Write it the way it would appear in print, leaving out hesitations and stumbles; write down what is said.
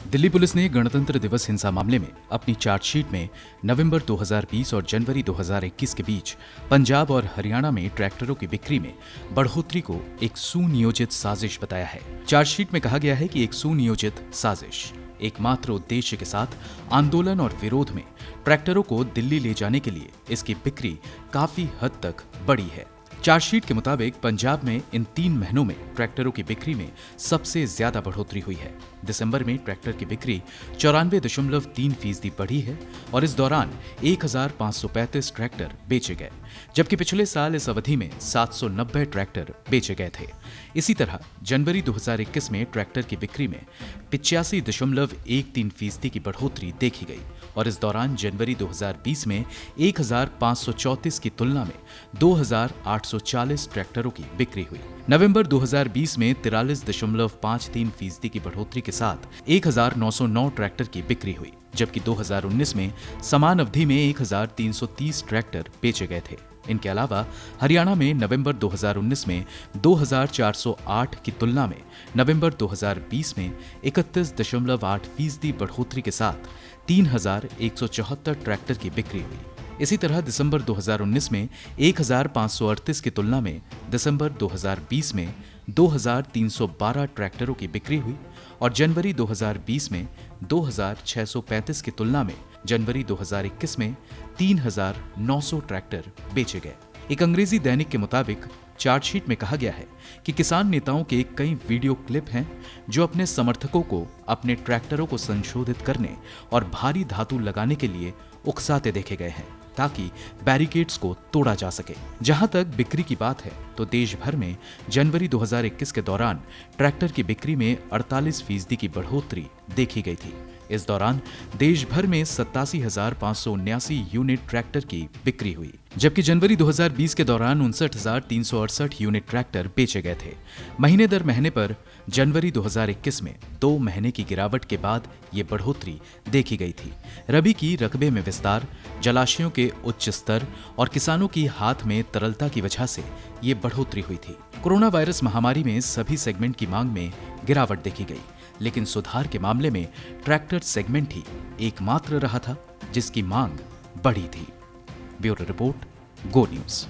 Delhi police ने गणतंत्र दिवस हिंसा मामले में अपनी चार्जशीट में नवंबर 2020 और जनवरी 2021 के बीच पंजाब और हरियाणा में ट्रैक्टरों की बिक्री में बढ़ोतरी को एक सुनियोजित साजिश बताया है। चार्जशीट में कहा गया है कि एक सुनियोजित साजिश एकमात्र उद्देश्य के साथ आंदोलन और विरोध में ट्रैक्टरों को दिल्ली ले जाने के लिए इसकी बिक्री काफी हद तक बढ़ी है। चार्जशीट के मुताबिक पंजाब में इन 3 महीनों में ट्रैक्टरों की बिक्री में सबसे ज्यादा बढ़ोतरी हुई है। दिसंबर में ट्रैक्टर की बिक्री 94.3% बढ़ी है और इस दौरान 1535 ट्रैक्टर बेचे गए, जबकि पिछले साल इस अवधि में 790 ट्रैक्टर बेचे गए थे। इसी तरह जनवरी 2021 में ट्रैक्टर की बिक्री में 85.13% की बढ़ोतरी देखी गई और इस दौरान जनवरी 2020 में 1534 की तुलना में 2840 ट्रैक्टरों की बिक्री हुई। नवंबर 2020 में 43.53% की बढ़ोतरी के साथ 1909 ट्रैक्टर की बिक्री हुई, जबकि 2019 में समान अवधि में 1330 ट्रैक्टर बेचे गए थे। इनके अलावा हरियाणा में नवंबर 2019 में 2408 की तुलना में नवंबर 2020 में 31.8% बढ़ोतरी के साथ 3174 ट्रैक्टर की बिक्री हुई। इसी तरह दिसंबर 2019 में 1538 की तुलना में दिसंबर 2020 में 2312 ट्रैक्टरों की बिक्री हुई और जनवरी 2020 में 2635 की तुलना में जनवरी 2021 में 3900 ट्रैक्टर बेचे गए। एक अंग्रेजी दैनिक के मुताबिक चार्जशीट में कहा गया है कि किसान नेताओं के कई वीडियो क्लिप हैं जो अपने समर्थकों को अपने ट्रैक्टरों को संशोधित करने और भारी धातु लगाने के लिए उकसाते देखे गए हैं ताकि बैरिकेड्स को तोड़ा जा सके। जहां तक बिक्री की बात है तो देश भर में जनवरी 2021 के दौरान ट्रैक्टर की बिक्री में 48% की बढ़ोतरी देखी गई थी। इस दौरान देश भर में 87,579 यूनिट ट्रैक्टर की बिक्री हुई, जबकि जनवरी 2020 के दौरान 59,368 यूनिट ट्रैक्टर बेचे गए थे। महीने दर महीने पर जनवरी 2021 में 2 महीने की गिरावट के बाद ये बढ़ोतरी देखी गई थी। रबी की रकबे में विस्तार, जलाशयों के उच्च स्तर और किसानों की हाथ में तरलता की वजह से ये बढ़ोतरी हुई थी। कोरोना वायरस महामारी में सभी सेगमेंट की मांग में गिरावट देखी गई, लेकिन सुधार के मामले में ट्रैक्टर सेगमेंट ही एकमात्र रहा था जिसकी मांग बढ़ी थी। ब्यूरो रिपोर्ट, गो न्यूज।